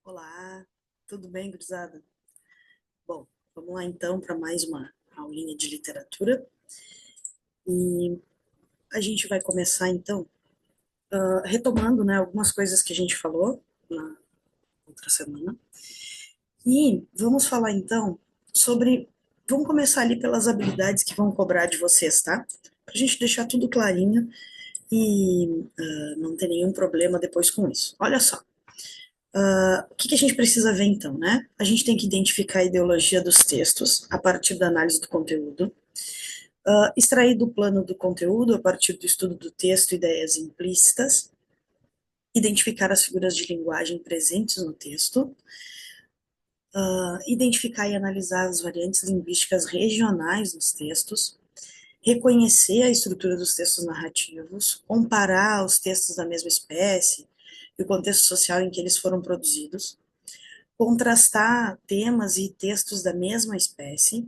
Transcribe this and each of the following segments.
Olá, tudo bem, gurizada? Bom, vamos lá então para mais uma aulinha de literatura e a gente vai começar então retomando, né, algumas coisas que a gente falou na outra semana e vamos falar então sobre, vamos começar ali pelas habilidades que vão cobrar de vocês, tá? Para a gente deixar tudo clarinho e não ter nenhum problema depois com isso. Olha só. O que a gente precisa ver então, né? A gente tem que identificar a ideologia dos textos a partir da análise do conteúdo, extrair do plano do conteúdo a partir do estudo do texto ideias implícitas, identificar as figuras de linguagem presentes no texto, identificar e analisar as variantes linguísticas regionais nos textos, reconhecer a estrutura dos textos narrativos, comparar os textos da mesma espécie e o contexto social em que eles foram produzidos, contrastar temas e textos da mesma espécie,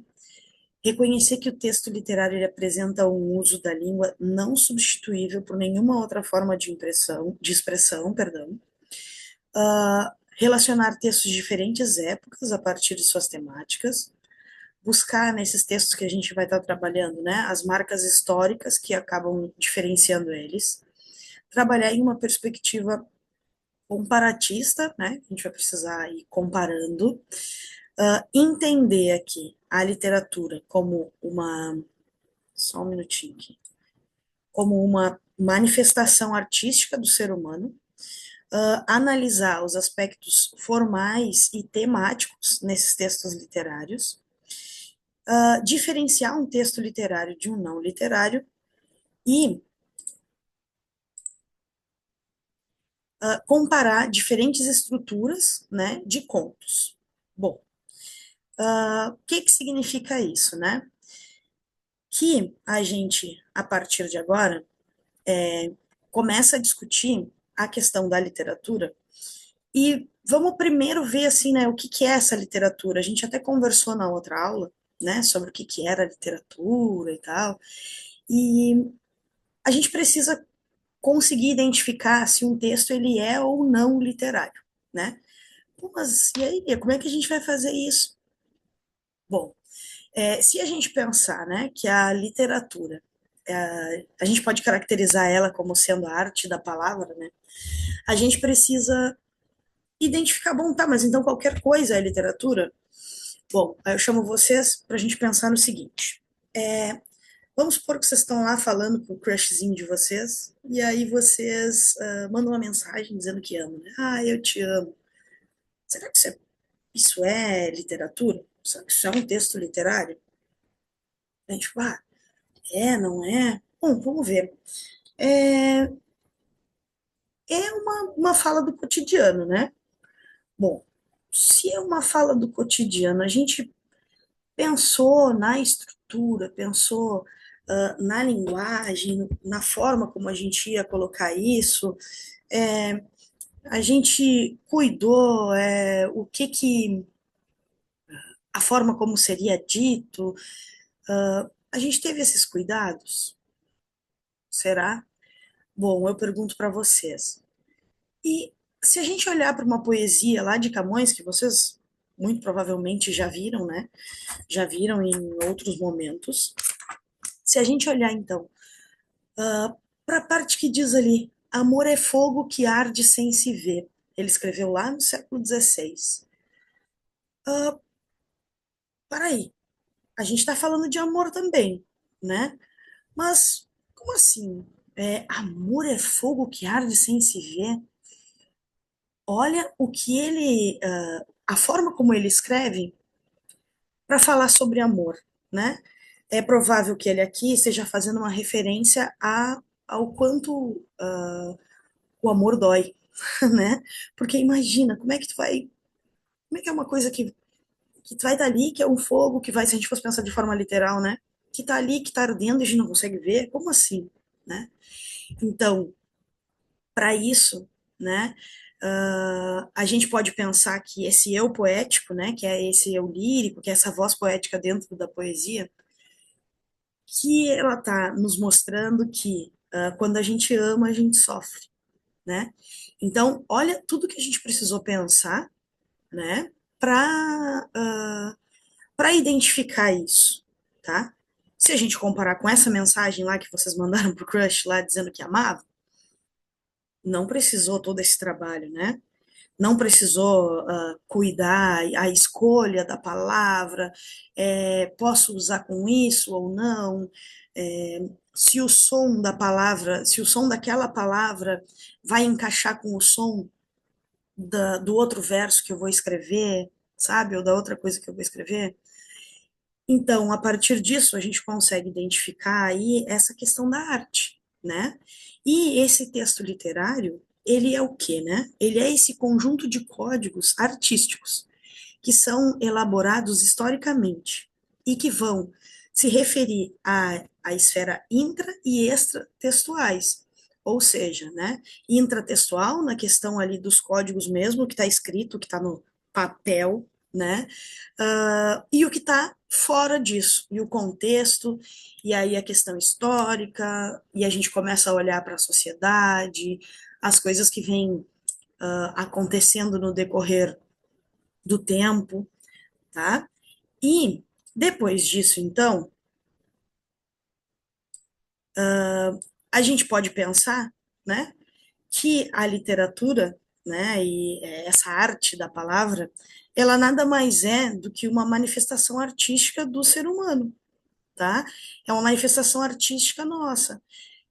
reconhecer que o texto literário ele apresenta um uso da língua não substituível por nenhuma outra forma de expressão, perdão, relacionar textos de diferentes épocas a partir de suas temáticas, buscar nesses textos que a gente vai estar trabalhando, né, as marcas históricas que acabam diferenciando eles, trabalhar em uma perspectiva comparatista, né, a gente vai precisar ir comparando, entender aqui a literatura como uma, só um minutinho aqui, como uma manifestação artística do ser humano, analisar os aspectos formais e temáticos nesses textos literários, diferenciar um texto literário de um não literário e comparar diferentes estruturas, né, de contos. Bom, o que significa isso, né? Que a gente, a partir de agora, começa a discutir a questão da literatura. E vamos primeiro ver assim, né, o que que é essa literatura. A gente até conversou na outra aula, né, sobre o que que era literatura e tal. E a gente precisa conseguir identificar se um texto ele é ou não literário, né? Pô, mas e aí, como é que a gente vai fazer isso? Bom, se a gente pensar, né, que a literatura, a gente pode caracterizar ela como sendo a arte da palavra, né? A gente precisa identificar, bom, tá, mas então qualquer coisa é literatura? Bom, aí eu chamo vocês para a gente pensar no seguinte. Vamos supor que vocês estão lá falando com o crushzinho de vocês, e aí vocês mandam uma mensagem dizendo que amam, né? Ah, eu te amo. Será que isso é literatura? Será que isso é um texto literário? A gente fala, não é? Bom, vamos ver. É, é uma fala do cotidiano, né? Bom, se é uma fala do cotidiano, a gente pensou na estrutura, pensou na linguagem, na forma como a gente ia colocar isso, é, a gente cuidou, o que que, a forma como seria dito, a gente teve esses cuidados? Será? Bom, eu pergunto para vocês. E se a gente olhar para uma poesia lá de Camões, que vocês muito provavelmente já viram, né? Já viram em outros momentos. Se a gente olhar então para a parte que diz ali, amor é fogo que arde sem se ver. Ele escreveu lá no século XVI. Para aí, a gente está falando de amor também, né? Mas como assim? Amor é fogo que arde sem se ver? Olha o que ele, a forma como ele escreve para falar sobre amor, né? É provável que ele aqui esteja fazendo uma referência ao quanto o amor dói, né? Porque imagina, como é que é uma coisa que vai estar ali, que é um fogo que vai, se a gente fosse pensar de forma literal, né? Que tá ali, que tá ardendo e a gente não consegue ver, como assim, né? Então, para isso, né, a gente pode pensar que esse eu poético, né, que é esse eu lírico, que é essa voz poética dentro da poesia, que ela está nos mostrando que quando a gente ama, a gente sofre, né? Então, olha tudo que a gente precisou pensar, né, para para identificar isso, tá? Se a gente comparar com essa mensagem lá que vocês mandaram pro crush lá dizendo que amava, não precisou todo esse trabalho, né? Não precisou cuidar a escolha da palavra, posso usar com isso ou não, é, se o som da palavra, se o som daquela palavra vai encaixar com o som do outro verso que eu vou escrever, sabe, ou da outra coisa que eu vou escrever. Então, a partir disso, a gente consegue identificar aí essa questão da arte, né? E esse texto literário, ele é o quê, né? Ele é esse conjunto de códigos artísticos que são elaborados historicamente e que vão se referir à esfera intra e extratextuais, ou seja, né, intratextual na questão ali dos códigos mesmo, que está escrito, que está no papel, né, e o que está fora disso, e o contexto, e aí a questão histórica, e a gente começa a olhar para a sociedade, as coisas que vêm acontecendo no decorrer do tempo, tá? E depois disso, então, a gente pode pensar, né, que a literatura, né, e essa arte da palavra, ela nada mais é do que uma manifestação artística do ser humano, tá? É uma manifestação artística nossa.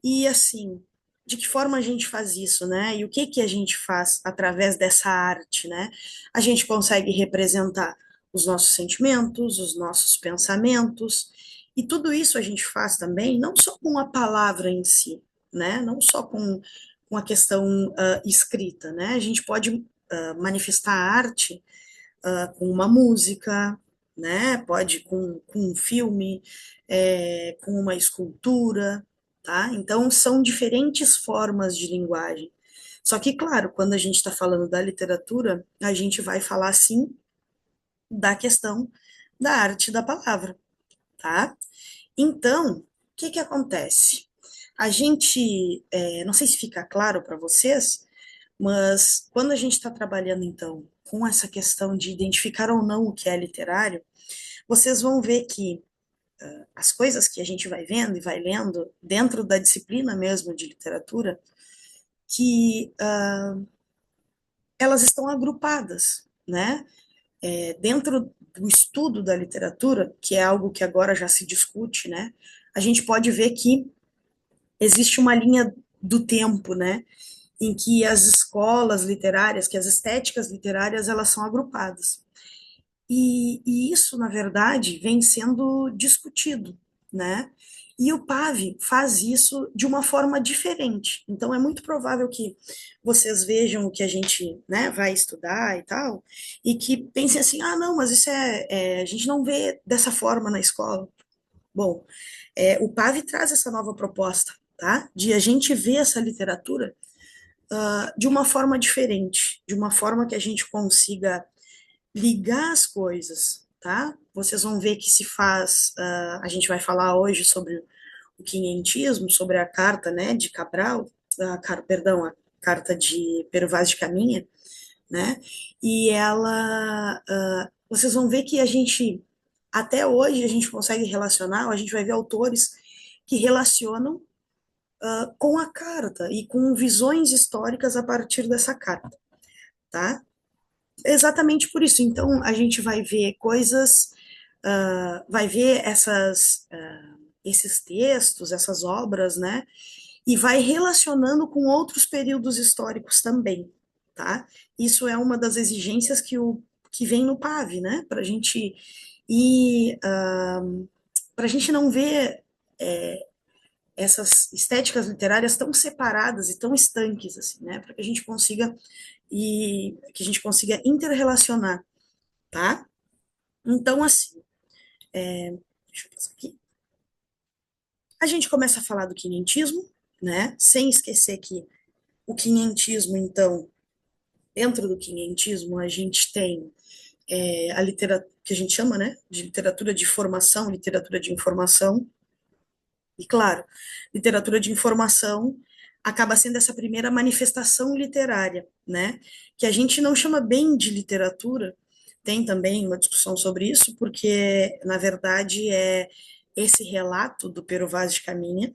E assim, de que forma a gente faz isso, né? E o que que a gente faz através dessa arte, né? A gente consegue representar os nossos sentimentos, os nossos pensamentos, e tudo isso a gente faz também, não só com a palavra em si, né? Não só com a questão escrita, né? A gente pode manifestar a arte com uma música, né? Pode com um filme, com uma escultura, tá? Então, são diferentes formas de linguagem. Só que, claro, quando a gente está falando da literatura, a gente vai falar, sim, da questão da arte da palavra, tá? Então, o que que acontece? A gente, não sei se fica claro para vocês, mas quando a gente está trabalhando, então, com essa questão de identificar ou não o que é literário, vocês vão ver que as coisas que a gente vai vendo e vai lendo dentro da disciplina mesmo de literatura, que elas estão agrupadas, né? Dentro do estudo da literatura, que é algo que agora já se discute, né? A gente pode ver que existe uma linha do tempo, né? Em que as escolas literárias, que as estéticas literárias, elas são agrupadas. E isso, na verdade, vem sendo discutido, né? E o PAV faz isso de uma forma diferente. Então, é muito provável que vocês vejam o que a gente, né, vai estudar e tal, e que pensem assim: ah, não, mas isso a gente não vê dessa forma na escola. Bom, o PAV traz essa nova proposta, tá? De a gente ver essa literatura de uma forma diferente, de uma forma que a gente consiga ligar as coisas, tá? Vocês vão ver que se faz, a gente vai falar hoje sobre o quinhentismo, sobre a carta, né, de Cabral, perdão, a carta de Pero Vaz de Caminha, né? E ela, vocês vão ver que a gente, até hoje, a gente consegue relacionar, a gente vai ver autores que relacionam com a carta e com visões históricas a partir dessa carta, tá? Exatamente por isso. Então, a gente vai ver coisas, vai ver esses textos, essas obras, né? E vai relacionando com outros períodos históricos também, tá? Isso é uma das exigências que vem no PAV, né? Para a gente ir, para a gente não ver essas estéticas literárias tão separadas e tão estanques, assim, né? Para que a gente consiga interrelacionar, tá? Então, assim, deixa eu passar aqui. A gente começa a falar do quinhentismo, né? Sem esquecer que o quinhentismo, então, dentro do quinhentismo, a gente tem a literatura que a gente chama, né, de literatura de formação, literatura de informação, e claro, literatura de informação acaba sendo essa primeira manifestação literária, né? Que a gente não chama bem de literatura, tem também uma discussão sobre isso, porque, na verdade, é esse relato do Pero Vaz de Caminha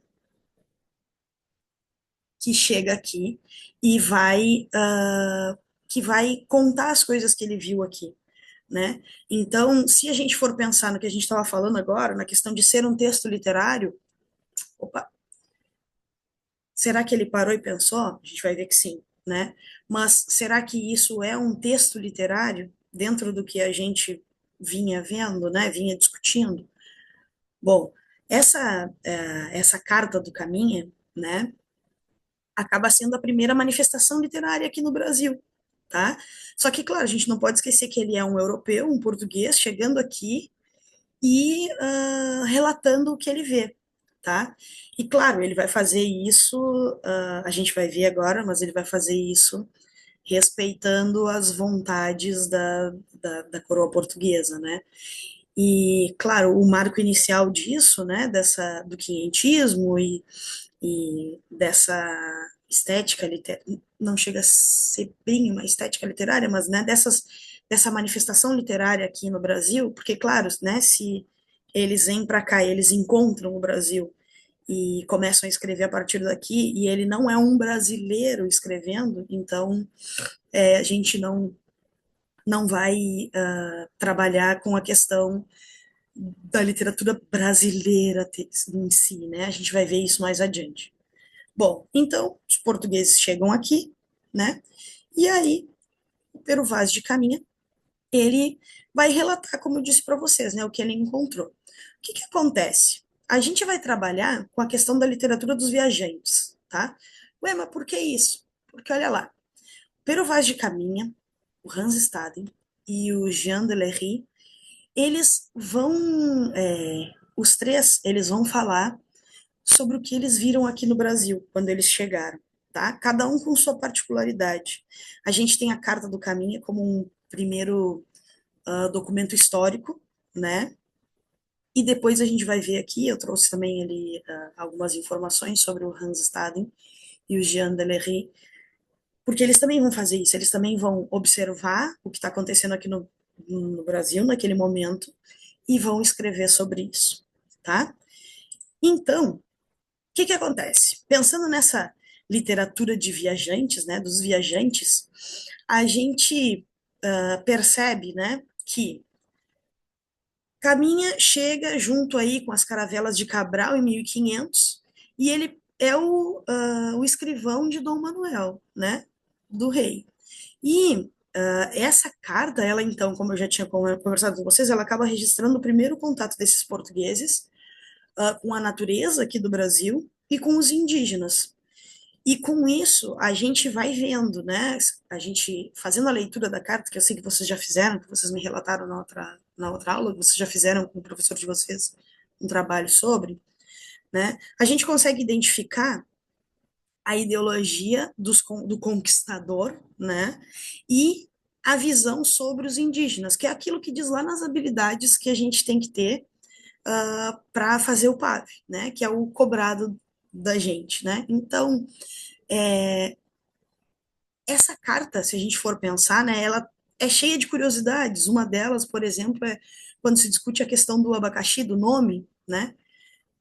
que chega aqui e que vai contar as coisas que ele viu aqui, né? Então, se a gente for pensar no que a gente estava falando agora, na questão de ser um texto literário, opa, será que ele parou e pensou? A gente vai ver que sim, né? Mas será que isso é um texto literário dentro do que a gente vinha vendo, né? Vinha discutindo? Bom, essa carta do Caminha, né? Acaba sendo a primeira manifestação literária aqui no Brasil, tá? Só que, claro, a gente não pode esquecer que ele é um europeu, um português, chegando aqui e relatando o que ele vê, tá? E claro, ele vai fazer isso, a gente vai ver agora, mas ele vai fazer isso respeitando as vontades da coroa portuguesa, né? E claro, o marco inicial disso, né, do quinhentismo e dessa estética literária, não chega a ser bem uma estética literária, mas né, dessa manifestação literária aqui no Brasil, porque, claro, né, se eles vêm para cá, eles encontram o Brasil e começam a escrever a partir daqui, e ele não é um brasileiro escrevendo, então a gente não vai trabalhar com a questão da literatura brasileira em si, né? A gente vai ver isso mais adiante. Bom, então os portugueses chegam aqui, né? E aí o Pero Vaz de Caminha, ele vai relatar, como eu disse para vocês, né, o que ele encontrou. O que que acontece? A gente vai trabalhar com a questão da literatura dos viajantes, tá? Ué, mas por que isso? Porque olha lá, Pero Vaz de Caminha, o Hans Staden e o Jean Delery, eles vão, os três, eles vão falar sobre o que eles viram aqui no Brasil quando eles chegaram, tá? Cada um com sua particularidade. A gente tem a Carta do Caminho como um primeiro documento histórico, né? E depois a gente vai ver aqui, eu trouxe também ali algumas informações sobre o Hans Staden e o Jean Delery, porque eles também vão fazer isso, eles também vão observar o que está acontecendo aqui no Brasil naquele momento e vão escrever sobre isso, tá? Então, que acontece? Pensando nessa literatura de viajantes, né, dos viajantes, a gente percebe, né, que Caminha chega junto aí com as caravelas de Cabral em 1500 e ele é o escrivão de Dom Manuel, né, do rei. E essa carta, ela então, como eu já tinha conversado com vocês, ela acaba registrando o primeiro contato desses portugueses com a natureza aqui do Brasil e com os indígenas. E com isso, a gente vai vendo, né? A gente fazendo a leitura da carta, que eu sei que vocês já fizeram, que vocês me relataram na outra aula, que vocês já fizeram com o professor de vocês um trabalho sobre, né? A gente consegue identificar a ideologia do conquistador, né? E a visão sobre os indígenas, que é aquilo que diz lá nas habilidades que a gente tem que ter para fazer o PAV, né? Que é o cobrado da gente, né? Então, essa carta, se a gente for pensar, né, ela é cheia de curiosidades. Uma delas, por exemplo, é quando se discute a questão do abacaxi, do nome, né?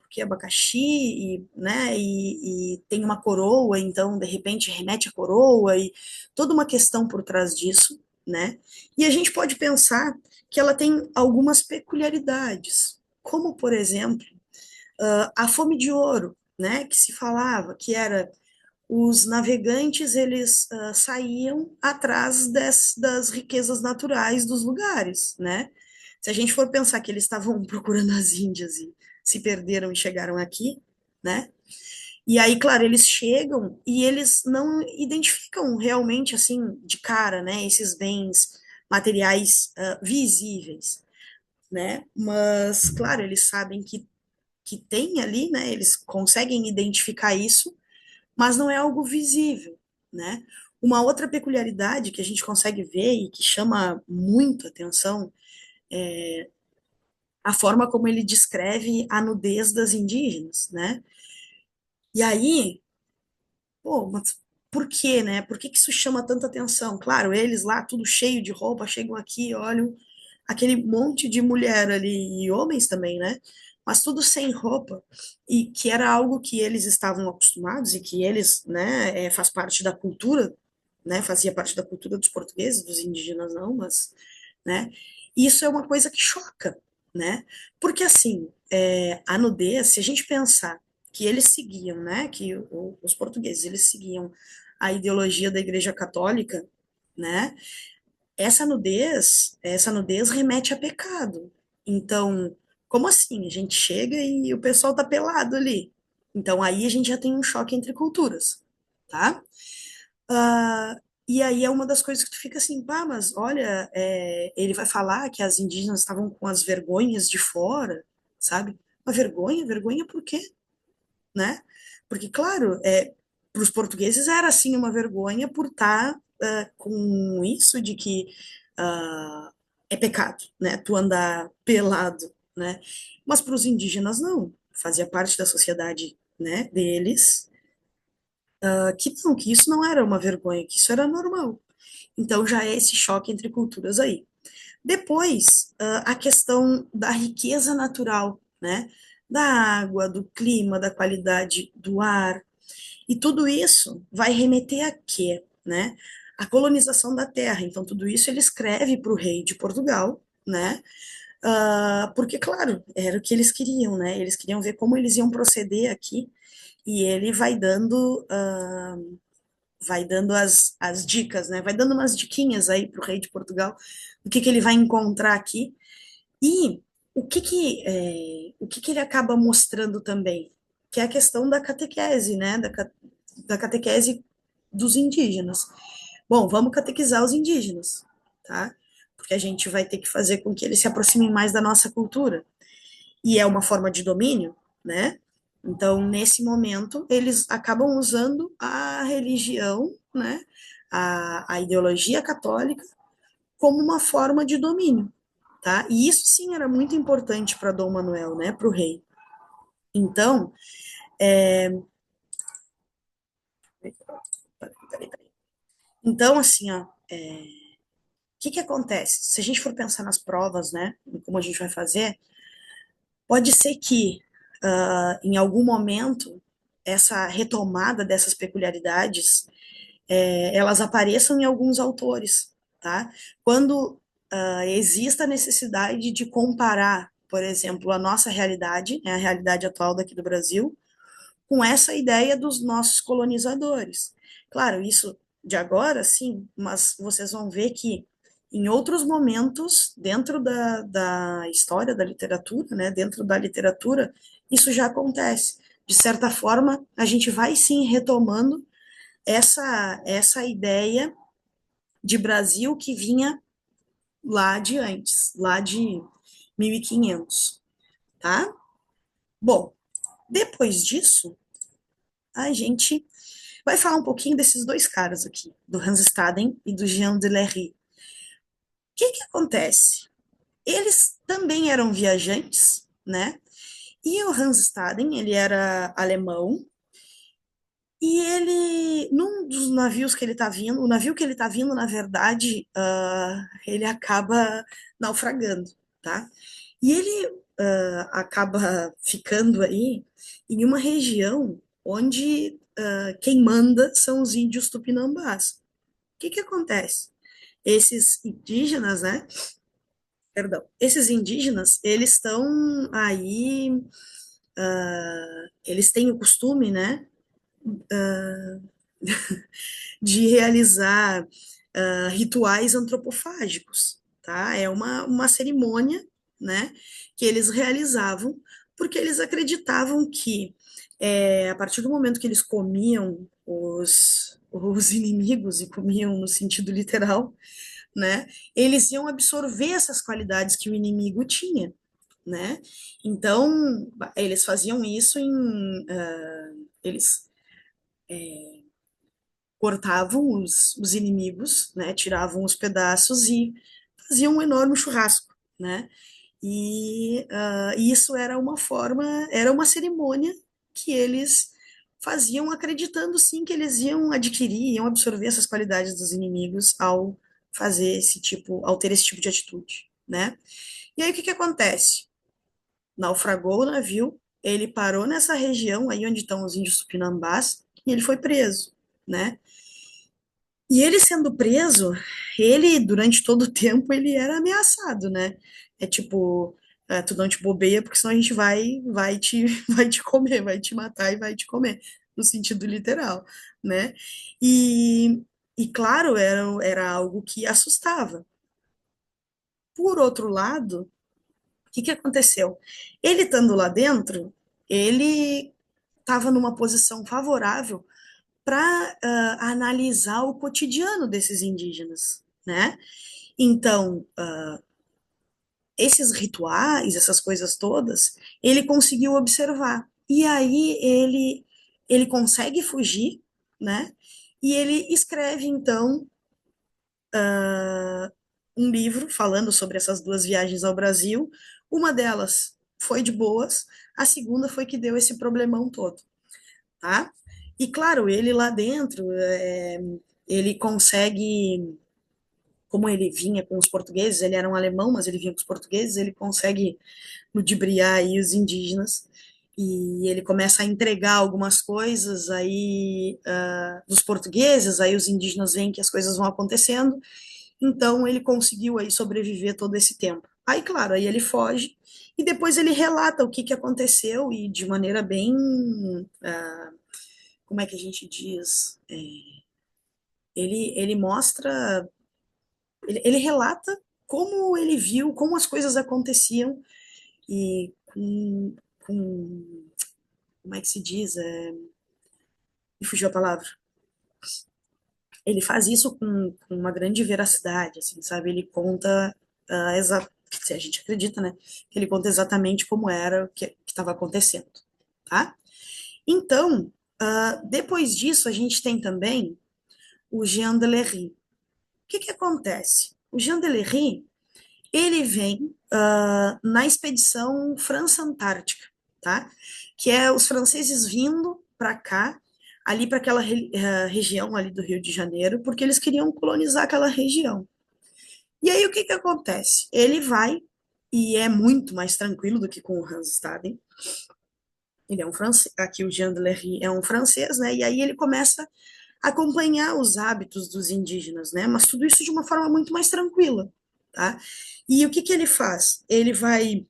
Porque abacaxi, né, e tem uma coroa, então de repente remete à coroa e toda uma questão por trás disso, né? E a gente pode pensar que ela tem algumas peculiaridades, como por exemplo a fome de ouro, né? Que se falava que era os navegantes eles saíam atrás das riquezas naturais dos lugares, né? Se a gente for pensar que eles estavam procurando as Índias e se perderam e chegaram aqui, né? E aí, claro, eles chegam e eles não identificam realmente assim de cara, né? Esses bens materiais visíveis, né? Mas, claro, eles sabem que tem ali, né? Eles conseguem identificar isso, mas não é algo visível, né? Uma outra peculiaridade que a gente consegue ver e que chama muito atenção é a forma como ele descreve a nudez das indígenas, né? E aí Pô, mas por quê, né? Por que que isso chama tanta atenção? Claro, eles lá, tudo cheio de roupa, chegam aqui, olham aquele monte de mulher ali, e homens também, né? Mas tudo sem roupa, e que era algo que eles estavam acostumados, e que eles, né, faz parte da cultura, né? Fazia parte da cultura dos portugueses, dos indígenas não, mas, né? Isso é uma coisa que choca, né? Porque assim, a nudez, se a gente pensar que eles seguiam, né, que os portugueses, eles seguiam a ideologia da Igreja Católica, né, essa nudez remete a pecado. Então, como assim? A gente chega e o pessoal tá pelado ali. Então, aí a gente já tem um choque entre culturas, tá? Ah, e aí é uma das coisas que tu fica assim, pá, mas olha, ele vai falar que as indígenas estavam com as vergonhas de fora, sabe? Uma vergonha? Vergonha por quê? Né? Porque, claro, para os portugueses era assim uma vergonha por estar com isso de que é pecado, né? Tu andar pelado, né? Mas para os indígenas não, fazia parte da sociedade, né? Deles, que não, que isso não era uma vergonha, que isso era normal. Então já é esse choque entre culturas aí. Depois, a questão da riqueza natural, né? Da água, do clima, da qualidade do ar. E tudo isso vai remeter a quê, né? A colonização da terra. Então, tudo isso ele escreve para o rei de Portugal, né? Porque, claro, era o que eles queriam, né? Eles queriam ver como eles iam proceder aqui. E ele vai dando as dicas, né? Vai dando umas diquinhas aí para o rei de Portugal do que ele vai encontrar aqui. E o que ele acaba mostrando também? Que é a questão da catequese, né? Da catequese dos indígenas. Bom, vamos catequizar os indígenas, tá? Porque a gente vai ter que fazer com que eles se aproximem mais da nossa cultura. E é uma forma de domínio, né? Então, nesse momento, eles acabam usando a religião, né? A ideologia católica como uma forma de domínio, tá? E isso sim era muito importante para Dom Manuel, né? Para o rei. Então, peraí. Então, assim, ó, que acontece? Se a gente for pensar nas provas, né, como a gente vai fazer, pode ser que em algum momento essa retomada dessas peculiaridades elas apareçam em alguns autores, tá? Quando exista a necessidade de comparar, por exemplo, a nossa realidade, né, a realidade atual daqui do Brasil, com essa ideia dos nossos colonizadores. Claro, isso de agora, sim, mas vocês vão ver que em outros momentos, dentro da história da literatura, né, dentro da literatura, isso já acontece. De certa forma, a gente vai sim retomando essa ideia de Brasil que vinha lá de antes, lá de 1500, tá? Bom, depois disso, a gente vai falar um pouquinho desses dois caras aqui, do Hans Staden e do Jean Delery. O que acontece? Eles também eram viajantes, né? E o Hans Staden, ele era alemão, e ele, num dos navios que ele tá vindo, o navio que ele tá vindo, na verdade, ele acaba naufragando, tá? E ele acaba ficando aí em uma região onde quem manda são os índios tupinambás. O que acontece? Esses indígenas, né? Perdão, esses indígenas, eles estão aí, eles têm o costume, né, de realizar rituais antropofágicos, tá? É uma cerimônia, né, que eles realizavam porque eles acreditavam que a partir do momento que eles comiam os inimigos e comiam no sentido literal, né? Eles iam absorver essas qualidades que o inimigo tinha, né? Então, eles faziam isso eles cortavam os inimigos, né? Tiravam os pedaços e faziam um enorme churrasco, né? E isso era uma forma, era uma cerimônia que eles faziam acreditando sim que eles iam adquirir, iam absorver essas qualidades dos inimigos ao fazer esse tipo, ao ter esse tipo de atitude, né? E aí o que que acontece? Naufragou o navio, ele parou nessa região aí onde estão os índios tupinambás e ele foi preso, né? E ele sendo preso, ele, durante todo o tempo, ele era ameaçado, né? É tipo, tu não te bobeia, porque senão a gente vai te comer, vai te matar e vai te comer, no sentido literal, né? E, e claro, era algo que assustava. Por outro lado, o que que aconteceu? Ele estando lá dentro, ele estava numa posição favorável para analisar o cotidiano desses indígenas, né? Então, esses rituais, essas coisas todas, ele conseguiu observar. E aí ele consegue fugir, né? E ele escreve então um livro falando sobre essas duas viagens ao Brasil. Uma delas foi de boas, a segunda foi que deu esse problemão todo, tá? E claro, ele lá dentro, ele consegue, como ele vinha com os portugueses, ele era um alemão, mas ele vinha com os portugueses, ele consegue ludibriar aí os indígenas e ele começa a entregar algumas coisas aí dos portugueses, aí os indígenas veem que as coisas vão acontecendo, então ele conseguiu aí sobreviver todo esse tempo. Aí, claro, aí ele foge e depois ele relata o que que aconteceu e de maneira bem, como é que a gente diz, ele mostra, ele relata como ele viu, como as coisas aconteciam e com como é que se diz? Me fugiu a palavra. Ele faz isso com uma grande veracidade, assim, sabe? Ele conta, se a gente acredita, né? Ele conta exatamente como era o que estava acontecendo, tá? Então, depois disso, a gente tem também o Jean Delery. O que que acontece? O Jean Delery, ele vem na expedição França-Antártica, tá? Que é os franceses vindo para cá, ali para aquela região ali do Rio de Janeiro, porque eles queriam colonizar aquela região. E aí o que que acontece? Ele vai e é muito mais tranquilo do que com o Hans Staden. Ele é um francês, aqui o Jean Delery é um francês, né? E aí ele começa a acompanhar os hábitos dos indígenas, né? Mas tudo isso de uma forma muito mais tranquila, tá? E o que que ele faz? Ele vai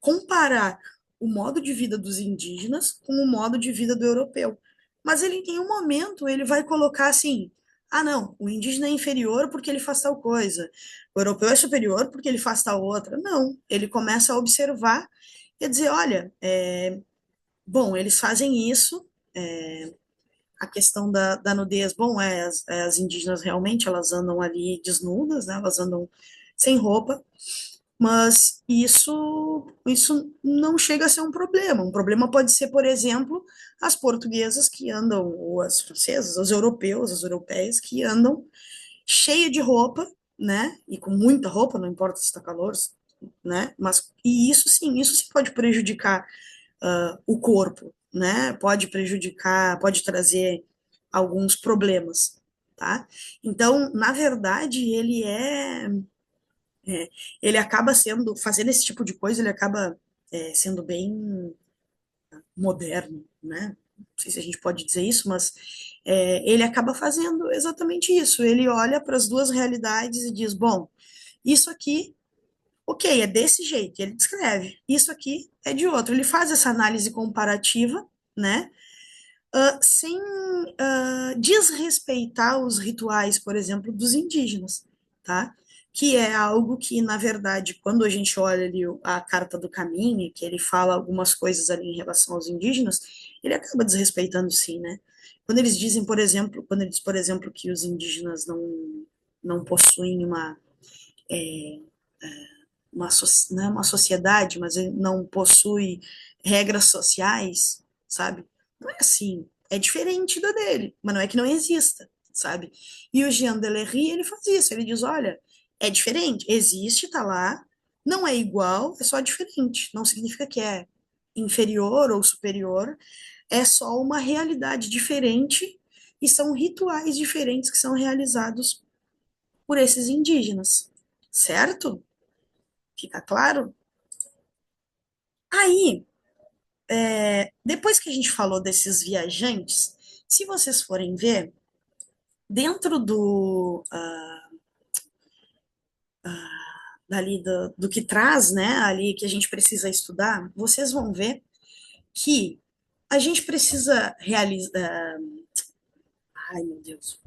comparar o modo de vida dos indígenas com o modo de vida do europeu. Mas ele, em nenhum momento, ele vai colocar assim, ah, não, o indígena é inferior porque ele faz tal coisa, o europeu é superior porque ele faz tal outra. Não, ele começa a observar e a dizer, olha, bom, eles fazem isso, a questão da nudez, bom, as indígenas realmente, elas andam ali desnudas, né, elas andam sem roupa, mas isso não chega a ser um problema. Um problema pode ser, por exemplo, as portuguesas que andam, ou as francesas, os europeus, as europeias que andam cheio de roupa, né? E com muita roupa, não importa se está calor, né? Mas e isso sim pode prejudicar o corpo, né? Pode prejudicar, pode trazer alguns problemas, tá? Então, na verdade, é, ele acaba sendo, fazendo esse tipo de coisa, ele acaba sendo bem moderno, né? Não sei se a gente pode dizer isso, mas ele acaba fazendo exatamente isso. Ele olha para as duas realidades e diz: bom, isso aqui, ok, é desse jeito, ele descreve. Isso aqui é de outro. Ele faz essa análise comparativa, né? Sem desrespeitar os rituais, por exemplo, dos indígenas, tá? Que é algo que, na verdade, quando a gente olha ali a Carta do Caminho, que ele fala algumas coisas ali em relação aos indígenas, ele acaba desrespeitando sim, né? Quando eles dizem, por exemplo, quando ele diz, por exemplo, que os indígenas não possuem não é uma sociedade, mas ele não possui regras sociais, sabe? Não é assim. É diferente da dele, mas não é que não exista, sabe? E o Jean Delery, ele faz isso, ele diz, olha, é diferente, existe, tá lá, não é igual, é só diferente, não significa que é inferior ou superior, é só uma realidade diferente e são rituais diferentes que são realizados por esses indígenas, certo? Fica claro? Aí, depois que a gente falou desses viajantes, se vocês forem ver, dentro dali do que traz, né, ali que a gente precisa estudar, vocês vão ver que a gente precisa realizar. Ai, meu Deus,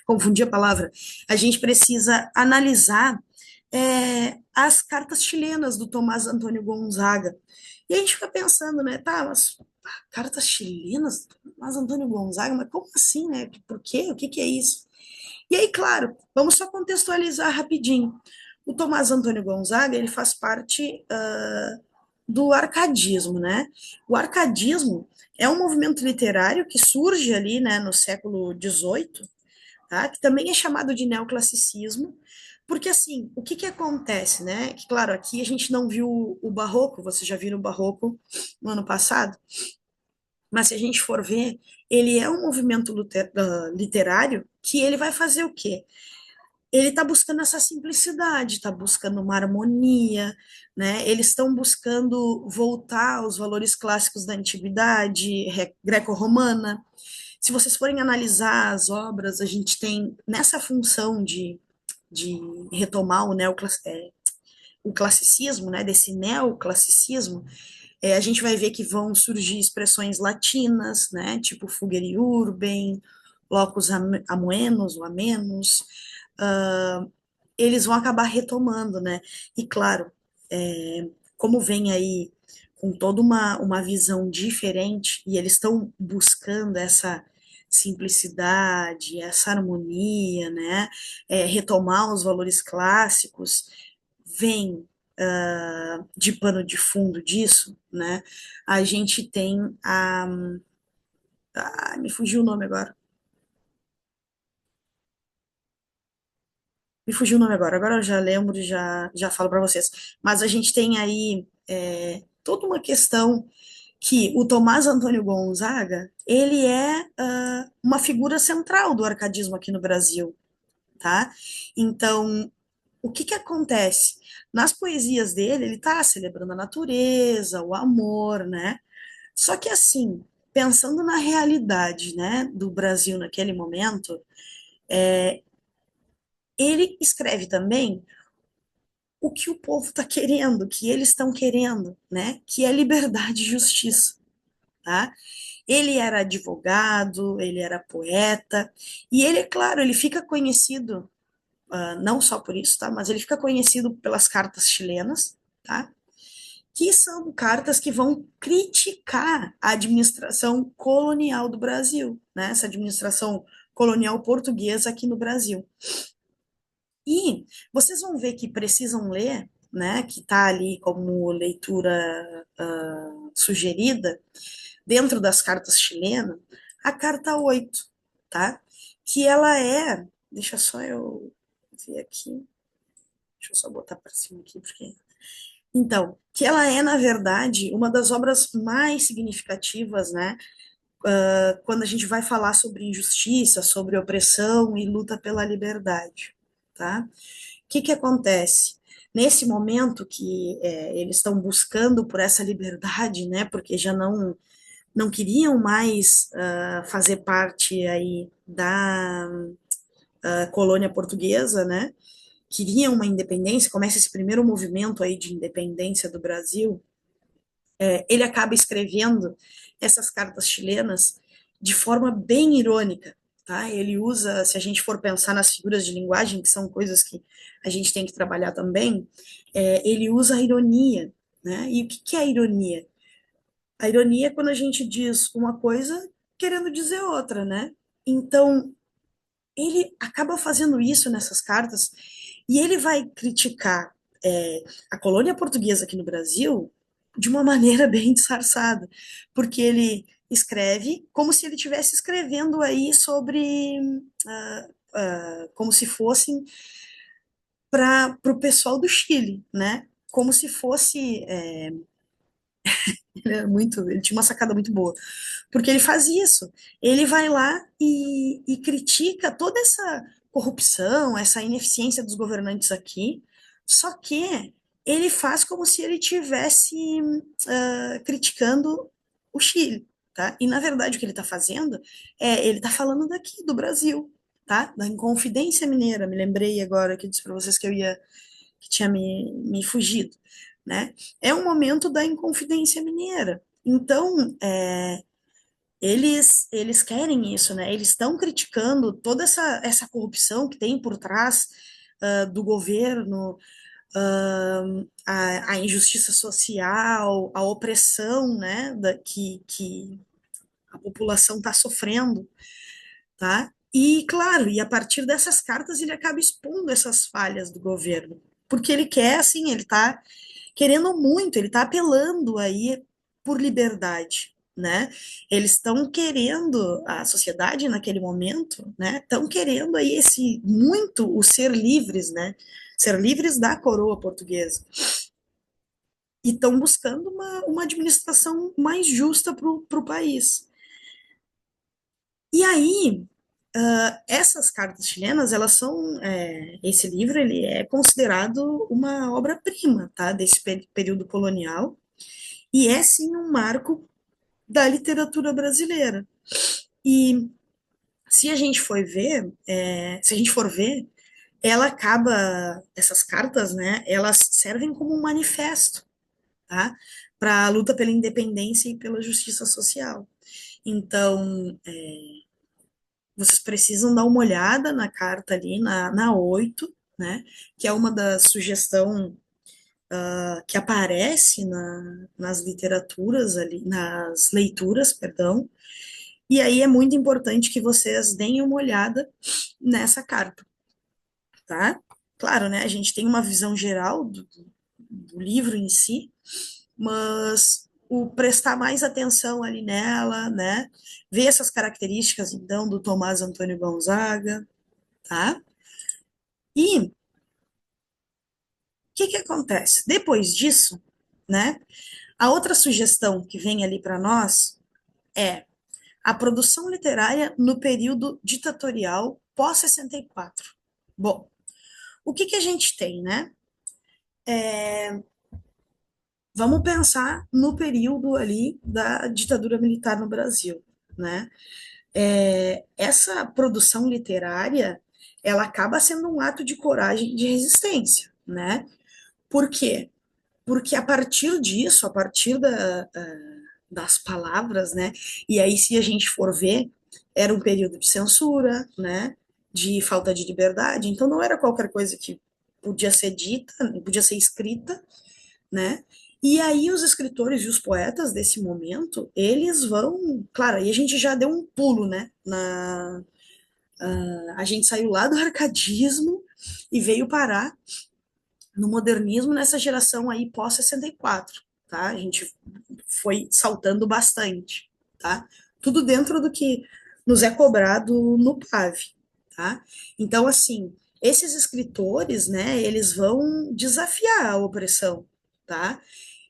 confundi a palavra. A gente precisa analisar as cartas chilenas do Tomás Antônio Gonzaga. E a gente fica pensando, né, tá, mas cartas chilenas do Tomás Antônio Gonzaga, mas como assim, né? Por quê? O que que é isso? E aí, claro, vamos só contextualizar rapidinho. O Tomás Antônio Gonzaga, ele faz parte do arcadismo, né? O arcadismo é um movimento literário que surge ali, né, no século XVIII, tá? Que também é chamado de neoclassicismo, porque assim, o que que acontece, né? Que claro, aqui a gente não viu o barroco, vocês já viram o barroco no ano passado, mas se a gente for ver, ele é um movimento literário que ele vai fazer o quê? Ele está buscando essa simplicidade, está buscando uma harmonia, né? Eles estão buscando voltar aos valores clássicos da antiguidade greco-romana. Se vocês forem analisar as obras, a gente tem nessa função de retomar o classicismo, né? Desse neoclassicismo, a gente vai ver que vão surgir expressões latinas, né? Tipo Fugere e Urbem, locus amoenos ou amenos, uh, eles vão acabar retomando, né? E claro, como vem aí com toda uma visão diferente, e eles estão buscando essa simplicidade, essa harmonia, né? Retomar os valores clássicos, vem de pano de fundo disso, né? A gente tem me fugiu o nome agora. Me fugiu o nome agora. Agora eu já lembro, já falo para vocês. Mas a gente tem aí toda uma questão que o Tomás Antônio Gonzaga, ele é uma figura central do arcadismo aqui no Brasil, tá? Então, o que que acontece? Nas poesias dele, ele está celebrando a natureza, o amor, né? Só que assim, pensando na realidade, né, do Brasil naquele momento, ele escreve também o que o povo está querendo, o que eles estão querendo, né? Que é liberdade e justiça, tá? Ele era advogado, ele era poeta, e ele, é claro, ele fica conhecido, não só por isso, tá? Mas ele fica conhecido pelas cartas chilenas, tá? Que são cartas que vão criticar a administração colonial do Brasil, né? Essa administração colonial portuguesa aqui no Brasil. E vocês vão ver que precisam ler, né, que está ali como leitura sugerida, dentro das cartas chilenas, a carta 8, tá? Que ela deixa só eu ver aqui, deixa eu só botar para cima aqui, porque... Então, que ela na verdade, uma das obras mais significativas, né, quando a gente vai falar sobre injustiça, sobre opressão e luta pela liberdade, tá? O que que acontece? Nesse momento que eles estão buscando por essa liberdade, né, porque já não queriam mais fazer parte aí da colônia portuguesa, né, queriam uma independência, começa esse primeiro movimento aí de independência do Brasil, ele acaba escrevendo essas cartas chilenas de forma bem irônica, tá? Ele usa, se a gente for pensar nas figuras de linguagem, que são coisas que a gente tem que trabalhar também, ele usa a ironia, né? E o que que é a ironia? A ironia é quando a gente diz uma coisa querendo dizer outra, né? Então, ele acaba fazendo isso nessas cartas e ele vai criticar a colônia portuguesa aqui no Brasil de uma maneira bem disfarçada, porque ele escreve como se ele estivesse escrevendo aí sobre, como se fossem para o pessoal do Chile, né? Como se fosse Ele tinha uma sacada muito boa, porque ele faz isso. Ele vai lá e critica toda essa corrupção, essa ineficiência dos governantes aqui, só que ele faz como se ele tivesse criticando o Chile, tá? E na verdade o que ele está fazendo ele está falando daqui do Brasil, tá? Da Inconfidência Mineira. Me lembrei agora que eu disse para vocês que tinha me fugido, né? É um momento da Inconfidência Mineira. Então, eles querem isso, né? Eles estão criticando toda essa corrupção que tem por trás do governo, a injustiça social, a opressão, né, que a população está sofrendo, tá? E, claro, e a partir dessas cartas ele acaba expondo essas falhas do governo, porque ele quer, assim, ele está querendo muito, ele está apelando aí por liberdade, né? Eles estão querendo, a sociedade naquele momento, né? Estão querendo aí esse muito o ser livres, né? Ser livres da coroa portuguesa. E estão buscando uma administração mais justa para o país. E aí, essas cartas chilenas, elas são, esse livro, ele é considerado uma obra-prima, tá? Desse período colonial, e é sim um marco da literatura brasileira. E se a gente for ver, ela acaba, essas cartas, né, elas servem como um manifesto, tá? Para a luta pela independência e pela justiça social. Então, vocês precisam dar uma olhada na carta ali, na 8, né, que é uma das sugestões que aparece nas literaturas ali, nas leituras, perdão. E aí é muito importante que vocês deem uma olhada nessa carta, tá? Claro, né? A gente tem uma visão geral do livro em si, mas o prestar mais atenção ali nela, né? Ver essas características, então, do Tomás Antônio Gonzaga, tá? E o que acontece? Depois disso, né? A outra sugestão que vem ali para nós é a produção literária no período ditatorial pós-64. Bom, o que a gente tem, né? Vamos pensar no período ali da ditadura militar no Brasil, né? Essa produção literária, ela acaba sendo um ato de coragem e de resistência, né? Por quê? Porque a partir disso, a partir das palavras, né? E aí, se a gente for ver, era um período de censura, né? De falta de liberdade, então não era qualquer coisa que podia ser dita, podia ser escrita, né? E aí os escritores e os poetas desse momento, eles vão, claro, aí a gente já deu um pulo, né? A gente saiu lá do arcadismo e veio parar no modernismo nessa geração aí pós-64, tá? A gente foi saltando bastante, tá? Tudo dentro do que nos é cobrado no PAV, tá? Então, assim, esses escritores, né, eles vão desafiar a opressão, tá?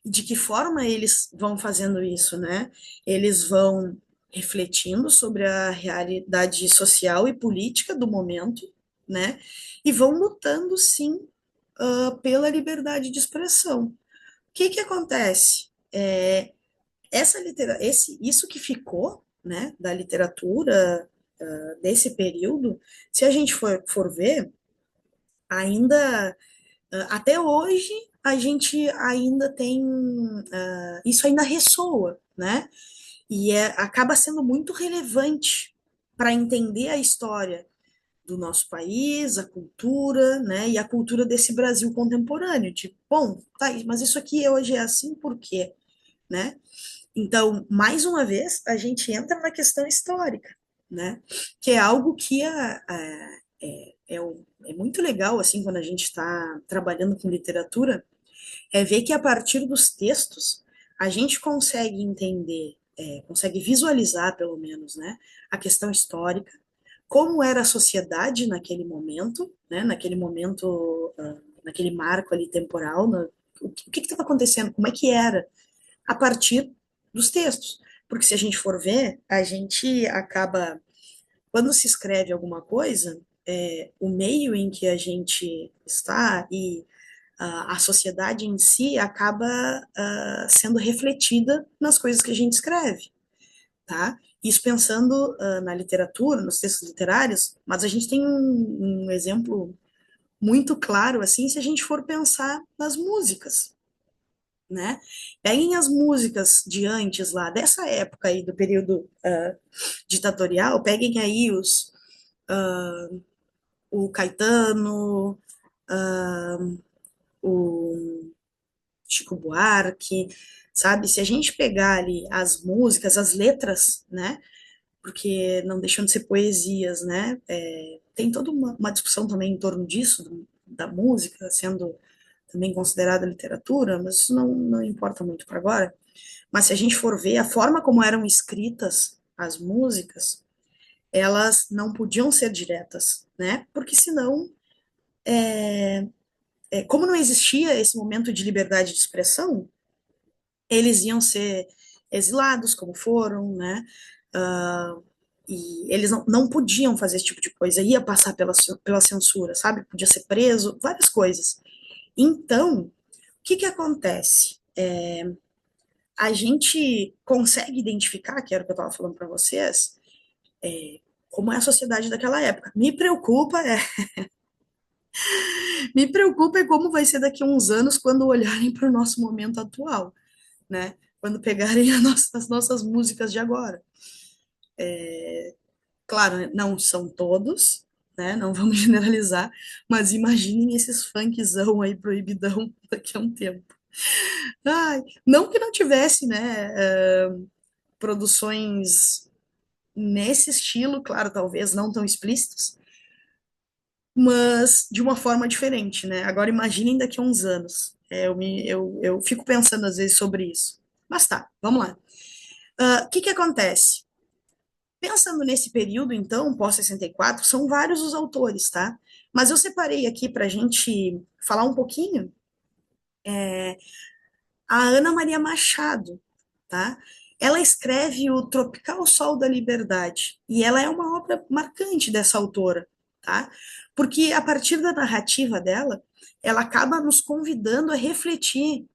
E de que forma eles vão fazendo isso, né? Eles vão refletindo sobre a realidade social e política do momento, né? E vão lutando, sim, pela liberdade de expressão. O que acontece? Isso que ficou, né, da literatura desse período, se a gente for ver, ainda até hoje a gente ainda tem isso ainda ressoa, né? E acaba sendo muito relevante para entender a história do nosso país, a cultura, né, e a cultura desse Brasil contemporâneo. Tipo, bom, tá, mas isso aqui hoje é assim por quê, né? Então, mais uma vez, a gente entra na questão histórica, né? Que é algo que é muito legal, assim, quando a gente está trabalhando com literatura, é ver que a partir dos textos a gente consegue entender, consegue visualizar, pelo menos, né, a questão histórica, como era a sociedade naquele momento, né, naquele momento, naquele marco ali temporal, o que estava acontecendo, como é que era, a partir dos textos. Porque se a gente for ver, a gente acaba, quando se escreve alguma coisa, o meio em que a gente está e a sociedade em si acaba sendo refletida nas coisas que a gente escreve, tá? Isso pensando na literatura, nos textos literários, mas a gente tem um exemplo muito claro, assim, se a gente for pensar nas músicas, né? Peguem as músicas de antes lá, dessa época aí, do período ditatorial, peguem aí o Caetano, o Chico Buarque, sabe? Se a gente pegar ali as músicas, as letras, né? Porque não deixam de ser poesias, né? Tem toda uma discussão também em torno disso, da música sendo também considerada literatura, mas isso não importa muito para agora. Mas se a gente for ver a forma como eram escritas as músicas, elas não podiam ser diretas, né? Porque senão, como não existia esse momento de liberdade de expressão, eles iam ser exilados, como foram, né? Uh, e eles não podiam fazer esse tipo de coisa, ia passar pela censura, sabe? Podia ser preso, várias coisas. Então, o que acontece? A gente consegue identificar, que era o que eu estava falando para vocês, como é a sociedade daquela época. Me preocupa é como vai ser daqui a uns anos quando olharem para o nosso momento atual, né? Quando pegarem as nossas músicas de agora. Claro, não são todos, né? Não vamos generalizar, mas imaginem esses funkzão aí proibidão daqui a um tempo. Ai, não que não tivesse, né, produções nesse estilo, claro, talvez não tão explícitas, mas de uma forma diferente, né? Agora imaginem daqui a uns anos. Eu fico pensando às vezes sobre isso. Mas tá, vamos lá. O que acontece? Pensando nesse período, então, pós-64, são vários os autores, tá? Mas eu separei aqui para a gente falar um pouquinho a Ana Maria Machado, tá? Ela escreve o Tropical Sol da Liberdade, e ela é uma obra marcante dessa autora, tá? Porque a partir da narrativa dela, ela acaba nos convidando a refletir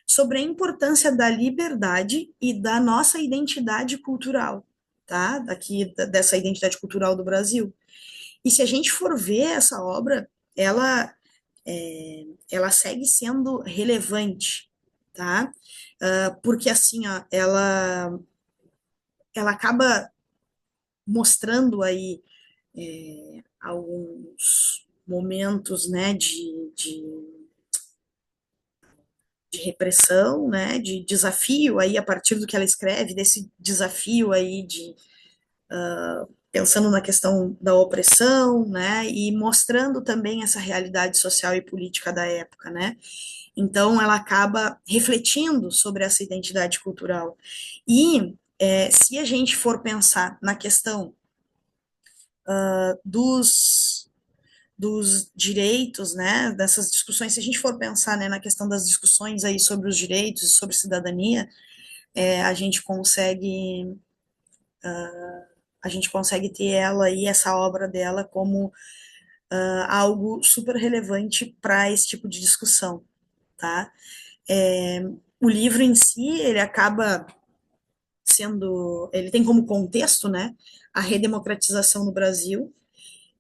sobre a importância da liberdade e da nossa identidade cultural, tá? Dessa identidade cultural do Brasil. E se a gente for ver essa obra, ela ela segue sendo relevante, tá? Porque assim, ó, ela acaba mostrando aí alguns momentos, né, de repressão, né, de desafio aí a partir do que ela escreve, desse desafio aí de pensando na questão da opressão, né, e mostrando também essa realidade social e política da época, né. Então, ela acaba refletindo sobre essa identidade cultural. E se a gente for pensar na questão dos, dos direitos, né, dessas discussões, se a gente for pensar, né, na questão das discussões aí sobre os direitos e sobre cidadania, a gente consegue ter ela e essa obra dela como algo super relevante para esse tipo de discussão, tá? O livro em si, ele acaba ele tem como contexto, né, a redemocratização no Brasil,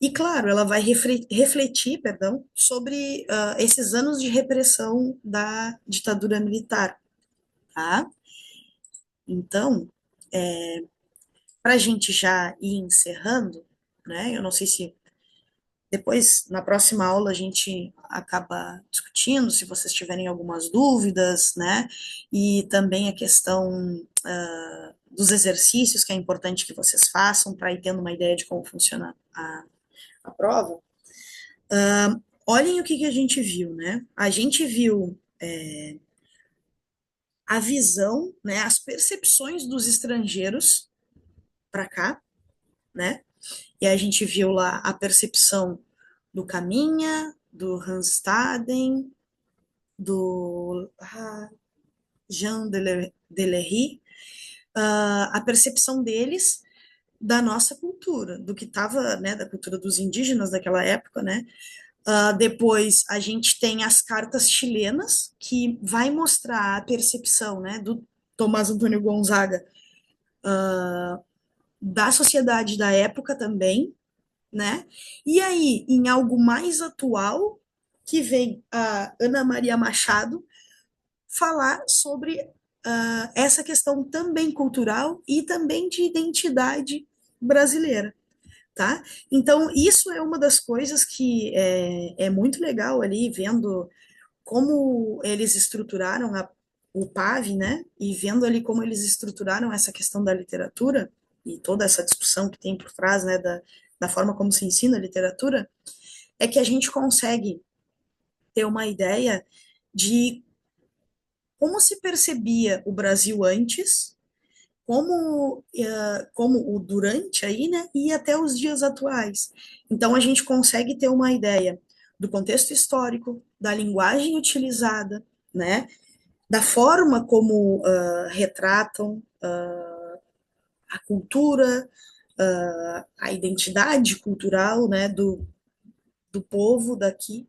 e claro, ela vai refletir, perdão, sobre esses anos de repressão da ditadura militar, tá? Então, para a gente já ir encerrando, né, eu não sei se depois, na próxima aula, a gente acaba discutindo, se vocês tiverem algumas dúvidas, né? E também a questão dos exercícios, que é importante que vocês façam para ir tendo uma ideia de como funciona a prova. Olhem o que a gente viu, né? A gente viu a visão, né, as percepções dos estrangeiros para cá, né? E a gente viu lá a percepção do Caminha, do Hans Staden, do Jean Delery, a percepção deles da nossa cultura, do que estava, né, da cultura dos indígenas daquela época, né? Depois a gente tem as cartas chilenas, que vai mostrar a percepção, né, do Tomás Antônio Gonzaga da sociedade da época também, né? E aí, em algo mais atual, que vem a Ana Maria Machado falar sobre essa questão também cultural e também de identidade brasileira, tá? Então, isso é uma das coisas que é muito legal ali, vendo como eles estruturaram o PAV, né? E vendo ali como eles estruturaram essa questão da literatura e toda essa discussão que tem por trás, né, da forma como se ensina a literatura, é que a gente consegue ter uma ideia de como se percebia o Brasil antes, como o durante aí, né, e até os dias atuais. Então a gente consegue ter uma ideia do contexto histórico, da linguagem utilizada, né, da forma como retratam a cultura, a identidade cultural, né, do povo daqui.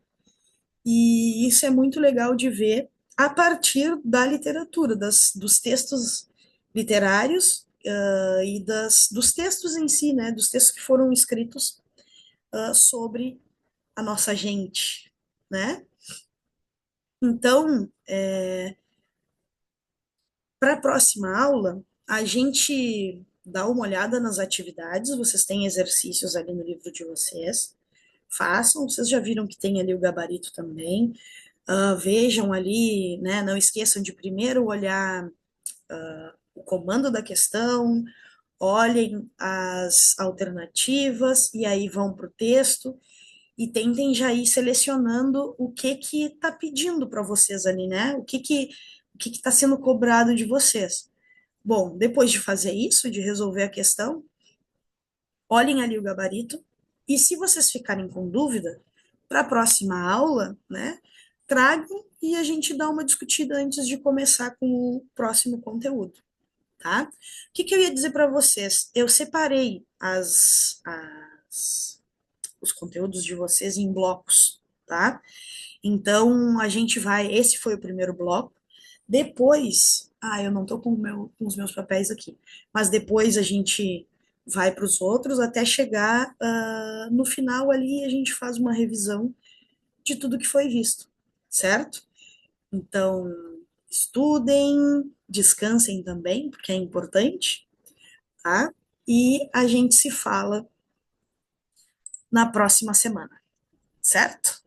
E isso é muito legal de ver a partir da literatura, dos textos literários e dos textos em si, né, dos textos que foram escritos sobre a nossa gente, né? Então, para a próxima aula, a gente dá uma olhada nas atividades, vocês têm exercícios ali no livro de vocês, façam, vocês já viram que tem ali o gabarito também, vejam ali, né, não esqueçam de primeiro olhar o comando da questão, olhem as alternativas e aí vão para o texto e tentem já ir selecionando o que está pedindo para vocês ali, né? O que está sendo cobrado de vocês. Bom, depois de fazer isso, de resolver a questão, olhem ali o gabarito e se vocês ficarem com dúvida, para a próxima aula, né, tragam e a gente dá uma discutida antes de começar com o próximo conteúdo, tá? O que eu ia dizer para vocês? Eu separei os conteúdos de vocês em blocos, tá? Então, a gente vai. Esse foi o primeiro bloco. Depois. Eu não tô com os meus papéis aqui. Mas depois a gente vai para os outros até chegar no final ali a gente faz uma revisão de tudo que foi visto, certo? Então, estudem, descansem também, porque é importante, tá? E a gente se fala na próxima semana, certo?